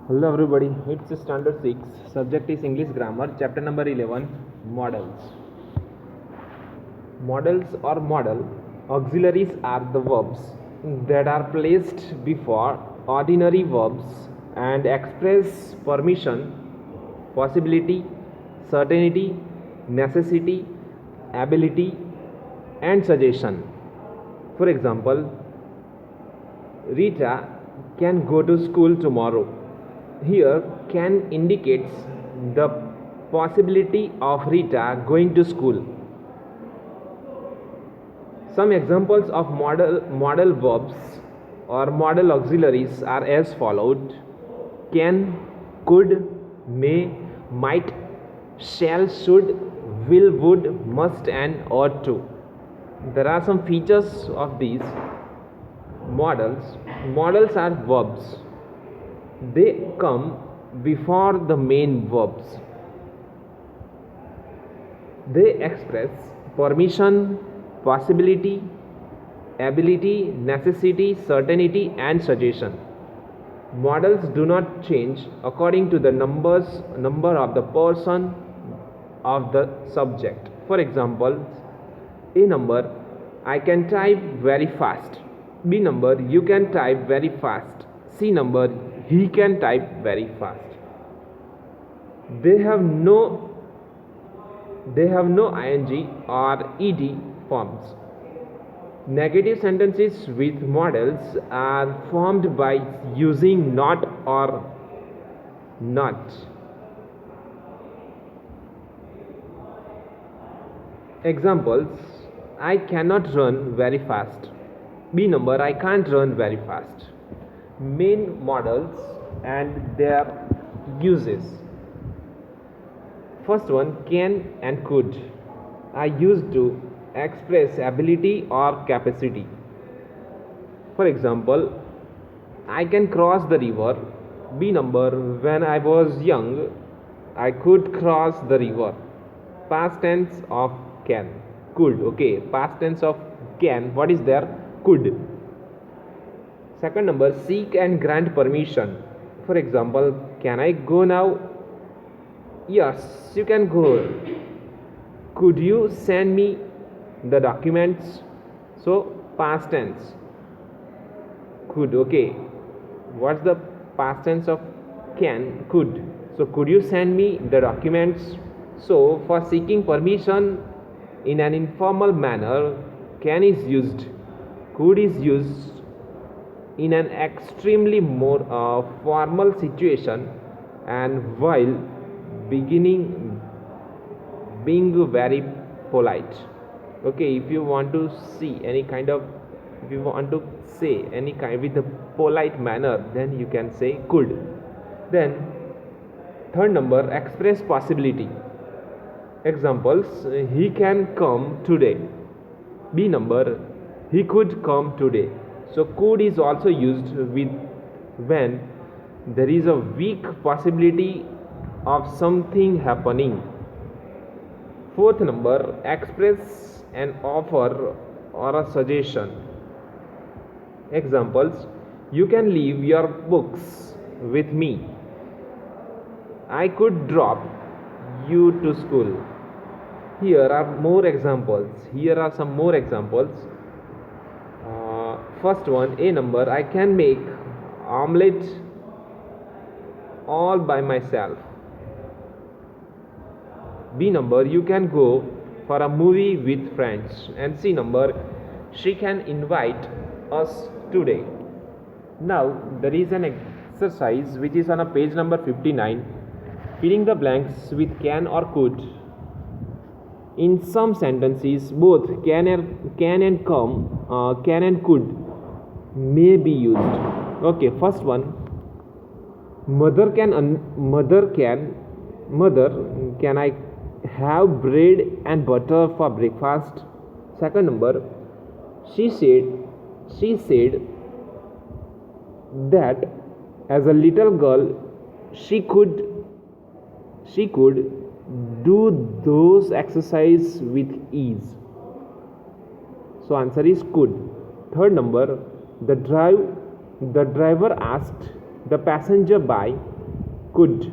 Hello everybody, it's standard 6, subject is English grammar, chapter number 11, models. Models or modal auxiliaries are the verbs that are placed before ordinary verbs and express permission, possibility, certainty, necessity, ability, and suggestion. For example, Rita can go to school tomorrow. Here, can indicates the possibility of Rita going to school. Some examples of modal verbs or modal auxiliaries are as followed: can, could, may, might, shall, should, will, would, must, and ought to. There are some features of these modals. Modals are verbs. They come before the main verbs. They express permission, possibility, ability, necessity, certainty, and suggestion. Modals do not change according to the number of the person of the subject. For example, A number, I can type very fast. B number, you can type very fast. C number, he can type very fast. They have no ing or ed forms. Negative sentences with modals are formed by using not or not. Examples: I cannot run very fast. B number, I can't run very fast. Main modals and their uses. First one, can and could are used to express ability or capacity. For example, I can cross the river. B number, when I was young, I could cross the river. Past tense of can. Could. Okay, past tense of can. What is there? Could. Second number, seek and grant permission. For example, can I go now? Yes, you can go. Could you send me the documents? So, past tense. Could. Okay. What's the past tense of can? Could. So, could you send me the documents? So, for seeking permission in an informal manner, can is used. Could is used in an extremely more formal situation and while being very polite. Okay, if you want to see any kind of, if you want to say any kind with a polite manner, then you can say could. Then third number, express possibility. Examples: he can come today. B number, he could come today. So could is also used with when there is a weak possibility of something happening. Fourth number, express an offer or a suggestion. Examples: you can leave your books with me. I could drop you to school. Here are more examples. Here are some more examples. First one, A number, I can make omelette all by myself. B number, you can go for a movie with friends. And C number, she can invite us today. Now there is an exercise which is on a page number 59, filling the blanks with can or could. In some sentences, both can and could may be used. Okay, first one, mother, can I have bread and butter for breakfast? Second number, she said that as a little girl she could do those exercises with ease. So answer is could. Third number, the driver asked the passenger by Could.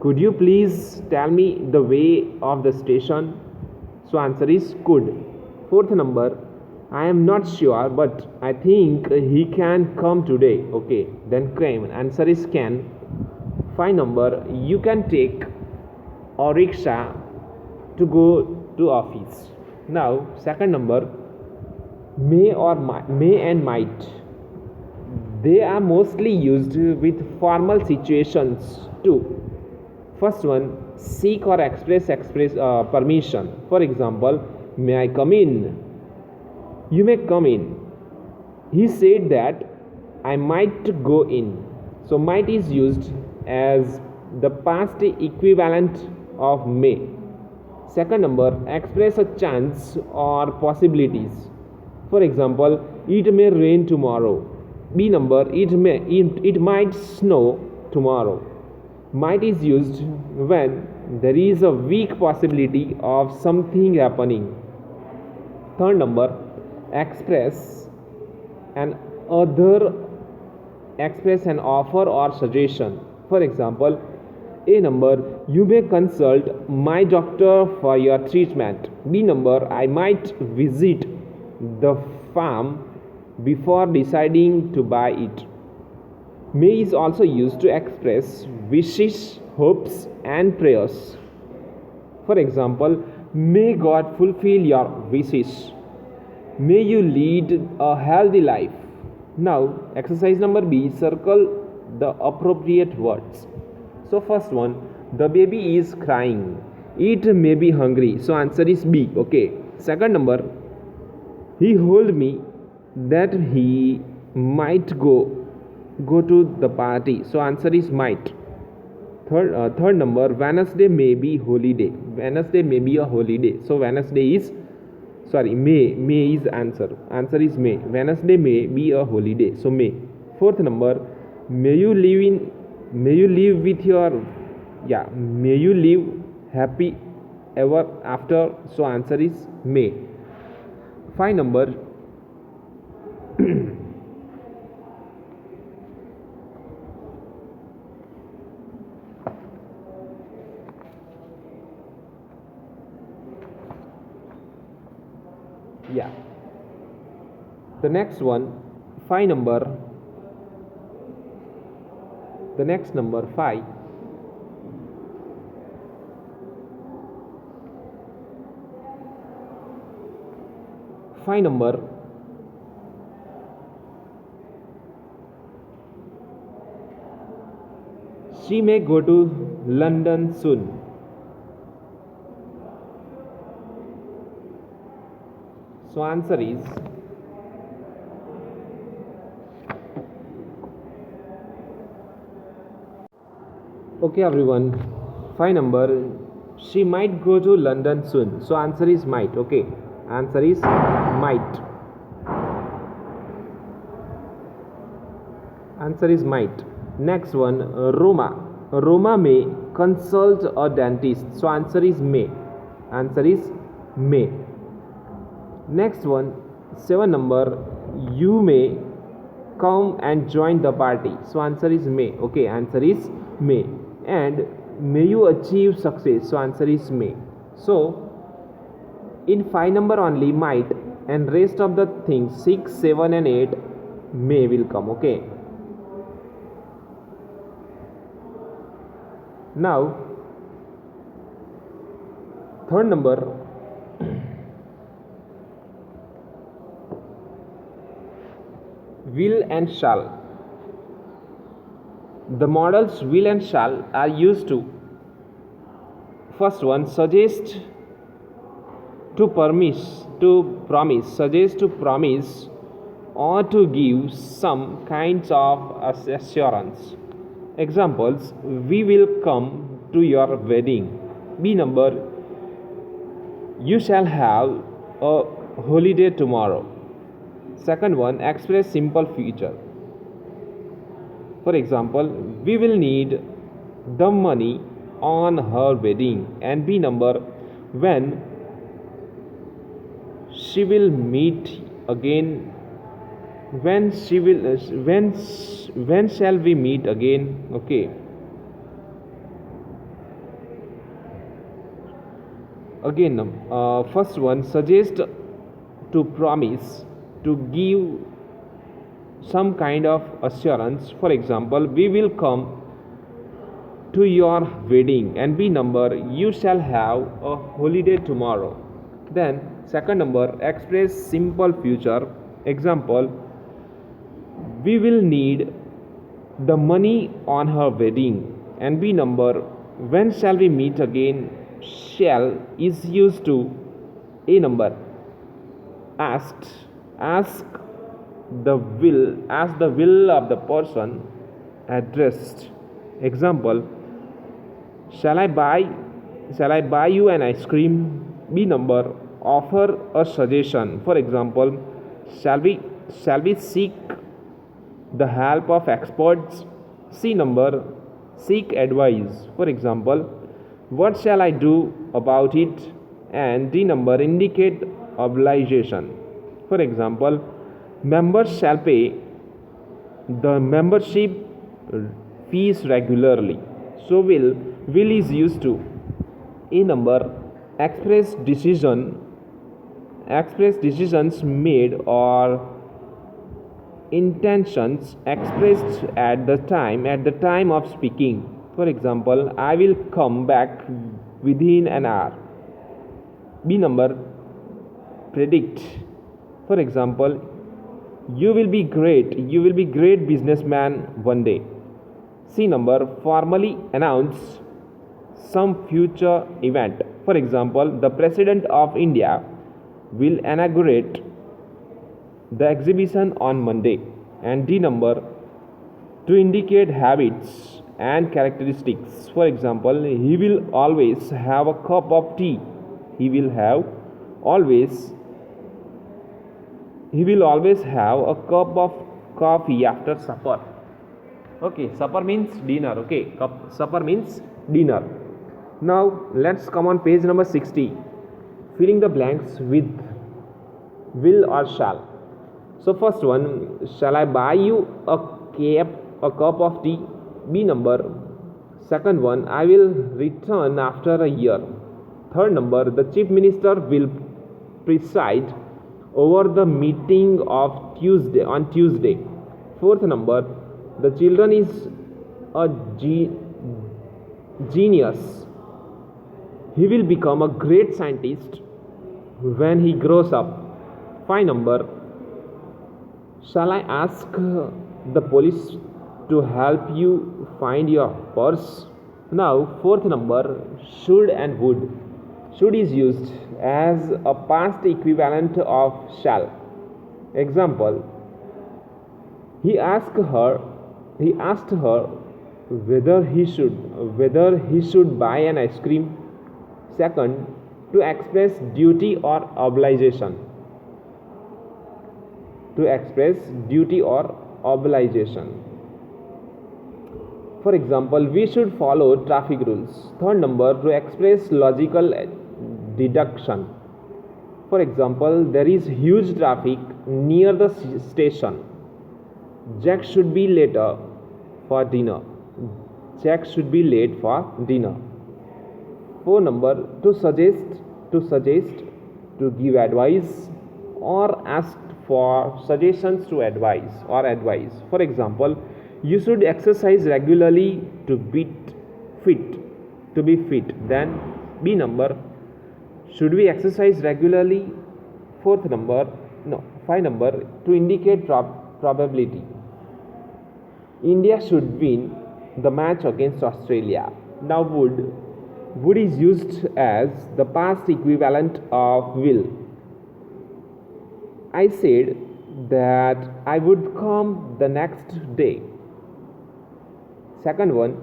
Could you please tell me the way of the station? So answer is could. Fourth number, I am not sure, but I think he can come today. Okay, then came. Answer is can. Five number, you can take a rickshaw to go to office. Now second number, may and might. They are mostly used with formal situations too. First one, seek or express permission. For example, may I come in? You may come in. He said that I might go in. So might is used as the past equivalent of may. Second number, express a chance or possibilities. For example, it may rain tomorrow. B number, it might snow tomorrow. Might is used when there is a weak possibility of something happening. Third number, express an offer or suggestion. For example, A number, you may consult my doctor for your treatment. B number, I might visit the farm before deciding to buy it. May is also used to express wishes, hopes, and prayers. For example, may God fulfill your wishes. May you lead a healthy life. Now, exercise number B, circle the appropriate words. So, first one, the baby is crying. It may be hungry. So, answer is B. Okay. Second number, he told me that he might go to the party. So, answer is might. Third number, Wednesday may be holiday. Wednesday may be a holiday. So, Wednesday is may is answer. Answer is may. Wednesday may be a holiday. So may. Fourth number, may you live happy ever after. So answer is may. Five number, yeah. The next one, five number. The next number 5. Five number. She may go to London soon. So answer is okay everyone. Five number, she might go to London soon. So answer is might. Okay, answer is might. Answer is might. Next one, Roma may consult a dentist. So answer is may. Answer is may. Next one, 7 number, you may come and join the party. So answer is may. Okay, answer is may. And may you achieve success. So answer is may. So in 5 number only might, and rest of the things 6, 7 and 8 may will come. Okay. Now third number, will and shall. The modals will and shall are used to, first one, suggest to promise, suggest to promise, or to give some kinds of assurance. Examples, we will come to your wedding. B number, you shall have a holiday tomorrow. Second one, express simple future. For example, we will need the money on her wedding. And B number, when she will meet again. When shall we meet again? Okay. Again, first one, suggest, to promise, to give some kind of assurance. For example, we will come to your wedding. And B number, you shall have a holiday tomorrow. Then second number, express simple future. Example, we will need the money on her wedding. And B number, when shall we meet again? Shall is used to A number, asked, ask the will of the person addressed. Example, shall I buy you an ice cream? B number, offer a suggestion. For example, shall we seek the help of experts? C number, seek advice. For example, what shall I do about it? And D number, indicate obligation. For example, members shall pay the membership fees regularly. So will is used to A number, express decisions made or intentions expressed at the time of speaking. For example, I will come back within an hour. B number, predict. For example, you will be great businessman one day. C number, formally announce some future event. For example, the President of India will inaugurate the exhibition on Monday. And D number, to indicate habits and characteristics. For example, he will always have a cup of tea. He will always have a cup of coffee after supper. Okay, supper means dinner. Okay, supper means dinner. Now let's come on page number 60. Filling the blanks with will or shall. So first one, shall I buy you a cup of tea? B number. Second one, I will return after a year. Third number, the chief minister will preside over the meeting of Tuesday. Fourth number, the children is a genius. He will become a great scientist when he grows up. 5 number, shall I ask the police to help you find your purse? Now, fourth number, should and would. Should is used as a past equivalent of shall. Example, he asked her whether he should buy an ice cream. Second, to express duty or obligation. For example, we should follow traffic rules. Third number, to express logical deduction. For example, there is huge traffic near the station. Jack should be late for dinner. Four number, to suggest, to give advice, or ask for suggestions to advice. For example, you should exercise regularly to be fit. Then B number, should we exercise regularly? Five number, to indicate probability. India should win the match against Australia. Now would is used as the past equivalent of will. I said that I would come the next day. Second one,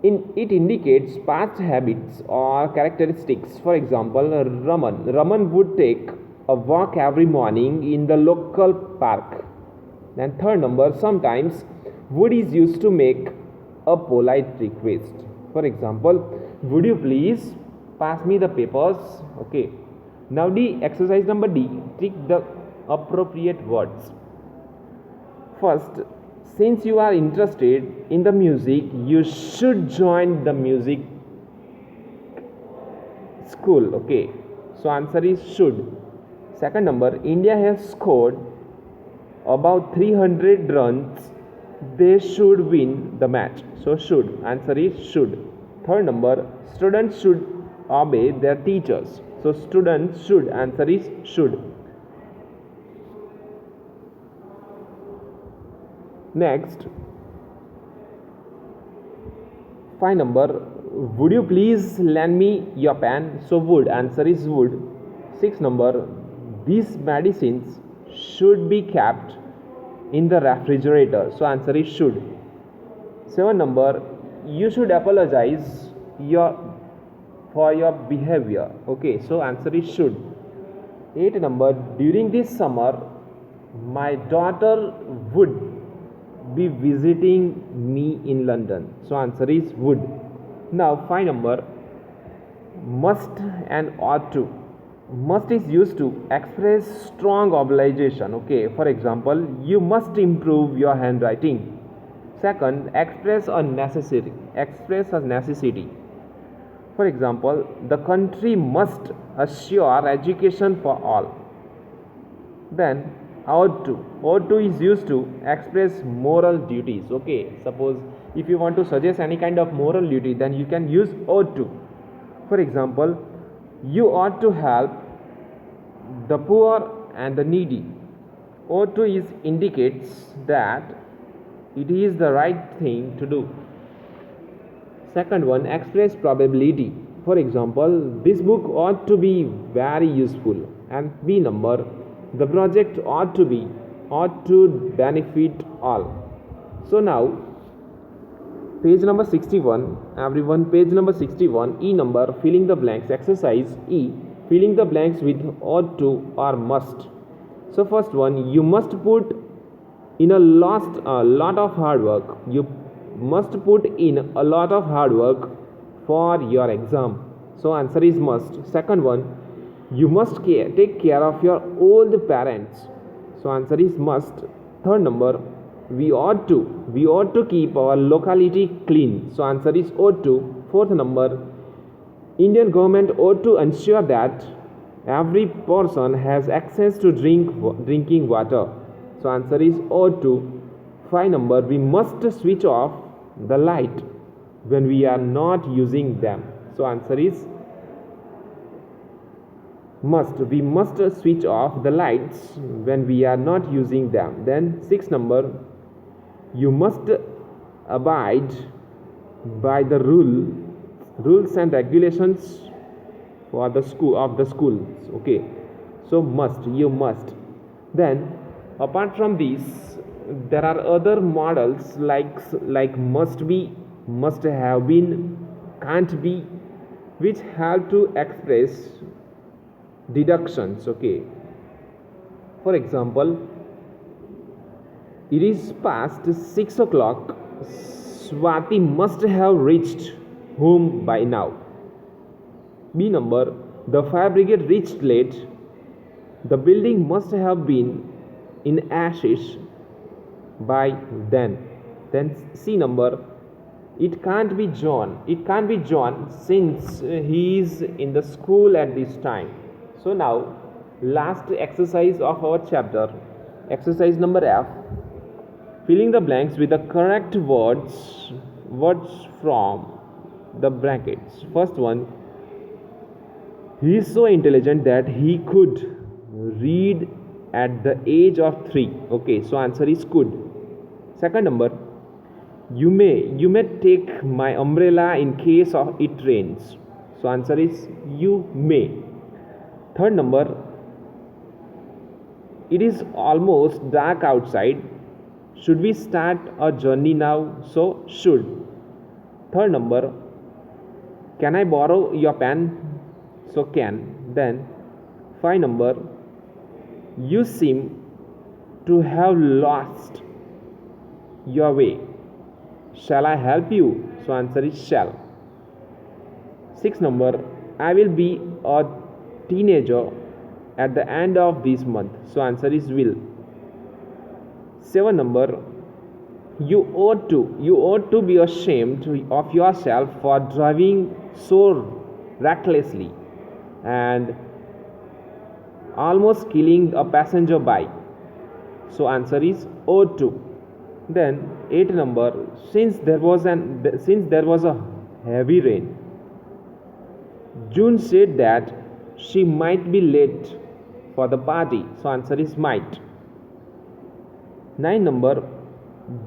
it indicates past habits or characteristics. For example, Raman would take a walk every morning in the local park. And third number, sometimes would is used to make a polite request. For example, would you please pass me the papers? Okay. Now exercise number D, tick the appropriate words. First, since you are interested in the music, you should join the music school. Okay, so answer is should. Second number, India has scored about 300 runs, they should win the match. So should, answer is should. Third number, students should obey their teachers. So students should, answer is should. Next, 5 number, would you please lend me your pen? So would, answer is would. 6 number, these medicines should be kept in the refrigerator. So answer is should. 7 number, you should apologize for your behavior. Okay, so answer is should. 8 number, during this summer my daughter would be visiting me in London. So answer is would. Now 5 number, must and ought to. Must is used to express strong obligation. Okay, for example, you must improve your handwriting. Second, express a necessity. For example, the country must assure education for all. Then ought to is used to express moral duties. Okay, suppose if you want to suggest any kind of moral duty, then you can use ought to. For example, you ought to help the poor and the needy. Ought to is indicates that it is the right thing to do. Second one, express probability. For example, this book ought to be very useful. And B number, the project ought to benefit all. So now page number 61, everyone, page number 61, E number, filling the blanks. Exercise E, filling the blanks with ought to or must. So first one, you must put in a lot of hard work. You must put in a lot of hard work for your exam. So answer is must. Second one, you must take care of your old parents. So answer is must. Third number, we ought to keep our locality clean. So answer is ought to. Fourth number, Indian government ought to ensure that every person has access to drinking water. So answer is ought to. 5 number, we must switch off the light when we are not using them. So answer is must. We must switch off the lights when we are not using them. Then 6 number, you must abide by the rules and regulations for the schools. Okay, so must, you must. Then apart from these, there are other models like must be, must have been, can't be, which help to express deductions. Okay, for example, it is past 6 o'clock. Swati must have reached home by now. B number, the fire brigade reached late. The building must have been in ashes by then. Then C number, it can't be John since he is in the school at this time. So now last exercise of our chapter, exercise number F, filling the blanks with the correct words from the brackets. First one, he is so intelligent that he could read at the age of 3. Okay, so answer is could. Second number, you may take my umbrella in case of it rains. So answer is you may. Third number, it is almost dark outside. Should we start a journey now? So should. Third number, can I borrow your pen? So can. Then 5 number, you seem to have lost your way. Shall I help you? So answer is shall. 6 number, I will be a teenager at the end of this month. So answer is will. 7 number, you ought to be ashamed of yourself for driving so recklessly. and almost killing a passenger by. So answer is O2. Then 8 number, since there was a heavy rain, June said that she might be late for the party. So answer is might. 9 number,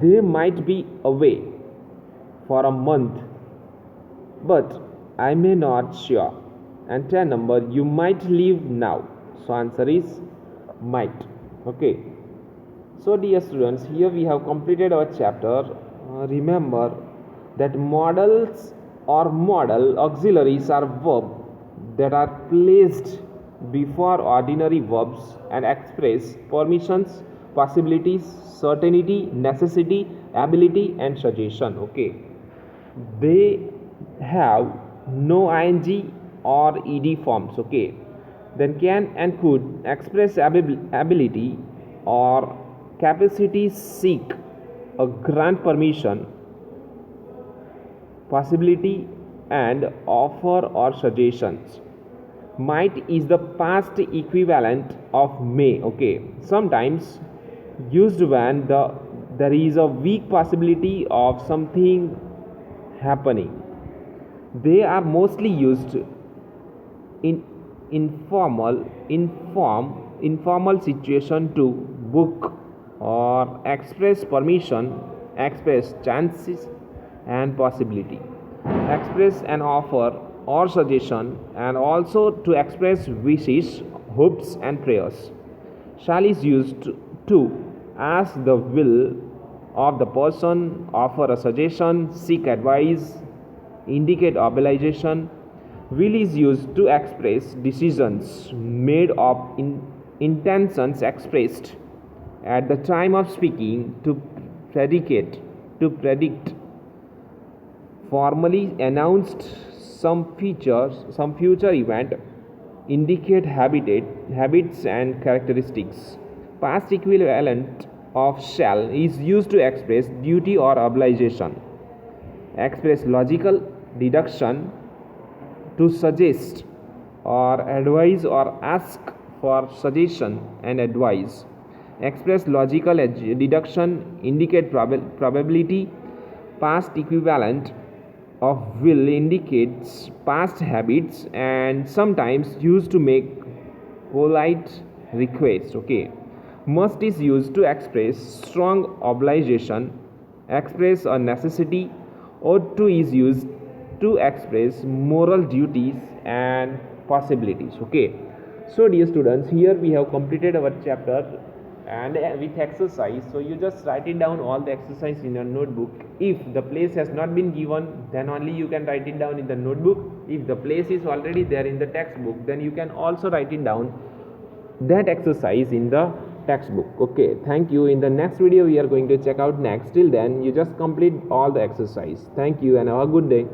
they might be away for a month, but I may not sure. And 10 number, you might leave now. So answer is might. Okay. So dear students, here we have completed our chapter. Remember that modals or modal auxiliaries are verbs that are placed before ordinary verbs and express permissions, possibilities, certainty, necessity, ability and suggestion. Okay. They have no ing or ed forms. Okay. Then can and could express ability or capacity, seek a grant permission, possibility and offer or suggestions. Might is the past equivalent of may. Okay, sometimes used when there is a weak possibility of something happening. They are mostly used in informal situation to book or express permission, express chances and possibility, express an offer or suggestion, and also to express wishes, hopes and prayers. Shall is used to ask the will of the person, offer a suggestion, seek advice, indicate obligation. Will is used to express decisions made of intentions expressed at the time of speaking, to predict formally announced some future event, indicate habits and characteristics. Past equivalent of shall is used to express duty or obligation, express logical deduction, to suggest or advise or ask for suggestion and advice, express logical deduction, indicate probability. Past equivalent of will indicates past habits and sometimes used to make polite requests. Okay. Must is used to express strong obligation, express a necessity. Ought to is used to express moral duties and possibilities. Okay. So dear students, here we have completed our chapter and with exercise. So you just write it down all the exercise in your notebook. If the place has not been given, then only you can write it down in the notebook. If the place is already there in the textbook, then you can also write it down that exercise in the textbook. Okay, thank you. In the next video we are going to check out next. Till then, you just complete all the exercise. Thank you and have a good day.